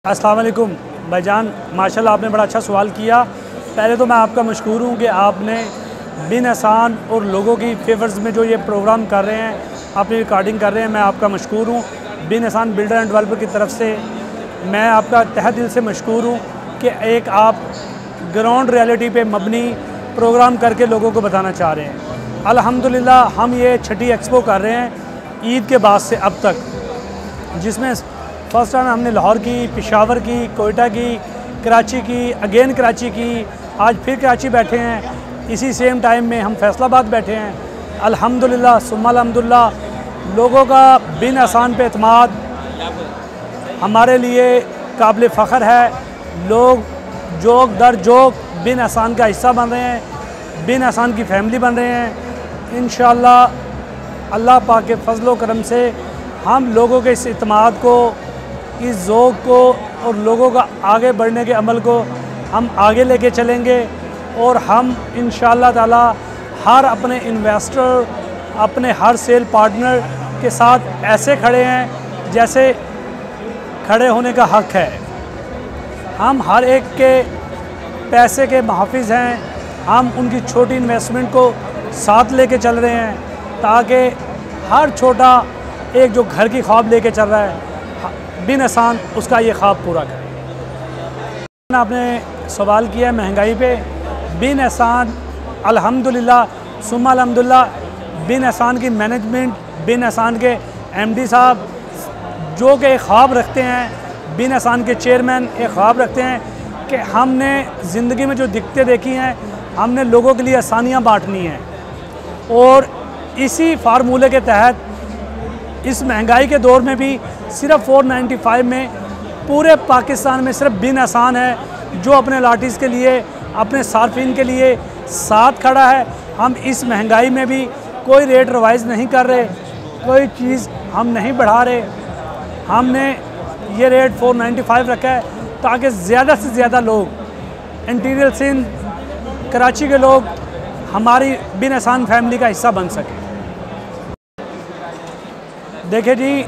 अस्सलाम वालेकुम भाईजान, माशाल्लाह आपने बड़ा अच्छा सवाल किया। पहले तो मैं आपका मशकूर हूँ कि आपने बिन एहसान और लोगों की फेवर्स में जो ये प्रोग्राम कर रहे हैं, आपने रिकॉर्डिंग कर रहे हैं, मैं आपका मशकूर हूँ। बिन एहसान बिल्डर एंड डेवलपर की तरफ से मैं आपका तहे दिल से मशकूर हूँ कि एक आप ग्राउंड रियलिटी पे मबनी प्रोग्राम करके लोगों को बताना चाह रहे हैं। अल्हम्दुलिल्लाह हम ये छठी एक्सपो कर रहे हैं ईद के बाद से अब तक, जिसमें फर्स्ट टाइम हमने लाहौर की, पेशावर की, कोयटा की, कराची की, अगेन कराची की, आज फिर कराची बैठे हैं। इसी सेम टाइम में हम फैसलाबाद बैठे हैं। अल्हम्दुलिल्लाह सुम्मा अल्हम्दुलिल्लाह लोगों का बिन एहसान पे एतमाद हमारे लिए काबिल फ़ख्र है। लोग जोक दर जोक बिन एहसान का हिस्सा बन रहे हैं, बिन एहसान की फैमिली बन रहे हैं। इंशाअल्लाह अल्लाह पाक के फजल व करम से हम लोगों के इस इत्मीनाद को, इस ज़ौक़ को और लोगों का आगे बढ़ने के अमल को हम आगे लेके चलेंगे। और हम इंशाअल्लाह ताला हर अपने इन्वेस्टर, अपने हर सेल पार्टनर के साथ ऐसे खड़े हैं जैसे खड़े होने का हक़ है। हम हर एक के पैसे के मुहाफ़िज़ हैं। हम उनकी छोटी इन्वेस्टमेंट को साथ लेके चल रहे हैं ताकि हर छोटा एक जो घर की ख्वाब लेके चल रहा है, बिन एहसान उसका ये ख्वाब पूरा करें। आपने सवाल किया है महंगाई पे। बिन एहसान अल्हम्दुलिल्लाह सुम्मा अल्हम्दुलिल्लाह बिन एहसान की मैनेजमेंट, बिन एहसान के एमडी साहब जो कि एक ख्वाब रखते हैं, बिन एहसान के चेयरमैन एक ख्वाब रखते हैं कि हमने ज़िंदगी में जो दिक्कतें देखी हैं, हमने लोगों के लिए आसानियाँ बाँटनी हैं। और इसी फार्मूले के तहत इस महंगाई के दौर में भी सिर्फ 495 में पूरे पाकिस्तान में सिर्फ बिन एहसान है जो अपने लाटीज़ के लिए, अपने सार्फिन के लिए साथ खड़ा है। हम इस महंगाई में भी कोई रेट रिवाइज़ नहीं कर रहे, कोई चीज़ हम नहीं बढ़ा रहे। हमने ये रेट 495 रखा है ताकि ज़्यादा से ज़्यादा लोग, इंटीरियर सिंध, कराची के लोग हमारी बिन एहसान फैमिली का हिस्सा बन सकें। देखिए जी,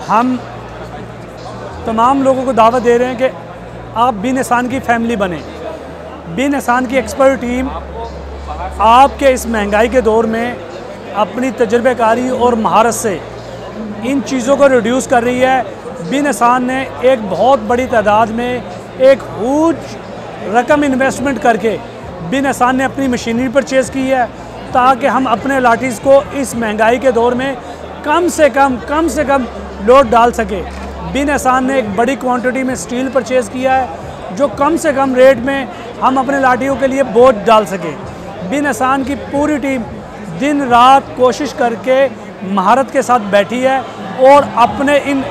हम तमाम लोगों को दावत दे रहे हैं कि आप बिन एहसान की फैमिली बने। बिन एहसान की एक्सपर्ट टीम आपके इस महंगाई के दौर में अपनी तजर्बेकारी और महारत से इन चीज़ों को रिड्यूस कर रही है। बिन एहसान ने एक बहुत बड़ी तादाद में एक ह्यूज रकम इन्वेस्टमेंट करके बिन एहसान ने अपनी मशीनरी परचेज़ की है ताकि हम अपने लाटीज़ को इस महंगाई के दौर में कम से कम लोड डाल सके। बिन एहसान ने एक बड़ी क्वांटिटी में स्टील परचेज़ किया है जो कम से कम रेट में हम अपने लाठियों के लिए बोझ डाल सके। बिन एहसान की पूरी टीम दिन रात कोशिश करके महारत के साथ बैठी है और अपने इन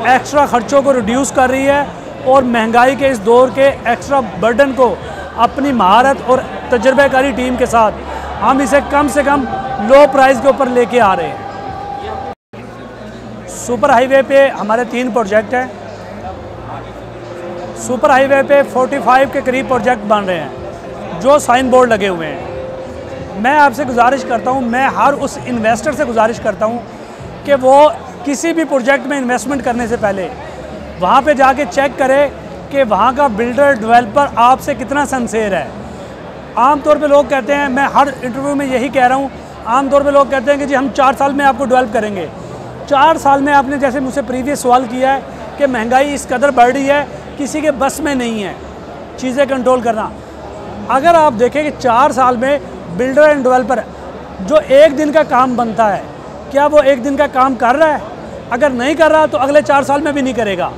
एक्स्ट्रा ख़र्चों को रिड्यूस कर रही है और महंगाई के इस दौर के एक्स्ट्रा बर्डन को अपनी महारत और तजर्बेकारी टीम के साथ हम इसे कम से कम लो प्राइस के ऊपर लेके आ रहे हैं। सुपर हाईवे पे हमारे 3 प्रोजेक्ट हैं। सुपर हाईवे पे 45 के करीब प्रोजेक्ट बन रहे हैं जो साइन बोर्ड लगे हुए हैं। मैं आपसे गुजारिश करता हूं, मैं हर उस इन्वेस्टर से गुजारिश करता हूं कि वो किसी भी प्रोजेक्ट में इन्वेस्टमेंट करने से पहले वहां पे जाके चेक करे कि वहां का बिल्डर डेवलपर आपसे कितना सिंसियर है। आम तौर पे लोग कहते हैं, मैं हर इंटरव्यू में यही कह रहा हूँ, आम तौर पे लोग कहते हैं कि जी हम 4 साल में आपको डेवलप करेंगे। 4 साल में आपने जैसे मुझसे प्रीवियस सवाल किया है कि महंगाई इस कदर बढ़ रही है, किसी के बस में नहीं है चीज़ें कंट्रोल करना। अगर आप देखें कि 4 साल में बिल्डर एंड डेवलपर जो एक दिन का काम बनता है, क्या वो एक दिन का काम कर रहा है? अगर नहीं कर रहा तो अगले 4 साल में भी नहीं करेगा।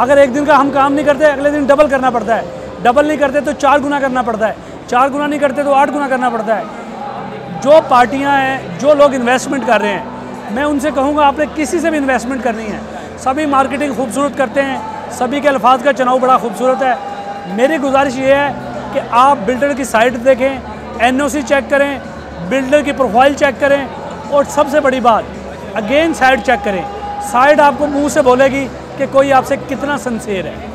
अगर एक दिन का हम काम नहीं करते, अगले दिन डबल करना पड़ता है। डबल नहीं करते तो 4 गुना करना पड़ता है। 4 गुना नहीं करते तो 8 गुना करना पड़ता है। जो पार्टियां हैं, जो लोग इन्वेस्टमेंट कर रहे हैं, मैं उनसे कहूँगा आपने किसी से भी इन्वेस्टमेंट करनी है। सभी मार्केटिंग खूबसूरत करते हैं, सभी के अल्फाज का चुनाव बड़ा खूबसूरत है। मेरी गुजारिश ये है कि आप बिल्डर की साइट देखें, एनओसी चेक करें, बिल्डर की प्रोफाइल चेक करें और सबसे बड़ी बात अगेन साइट चेक करें। साइट आपको मुंह से बोलेगी कि कोई आपसे कितना सिंसियर है।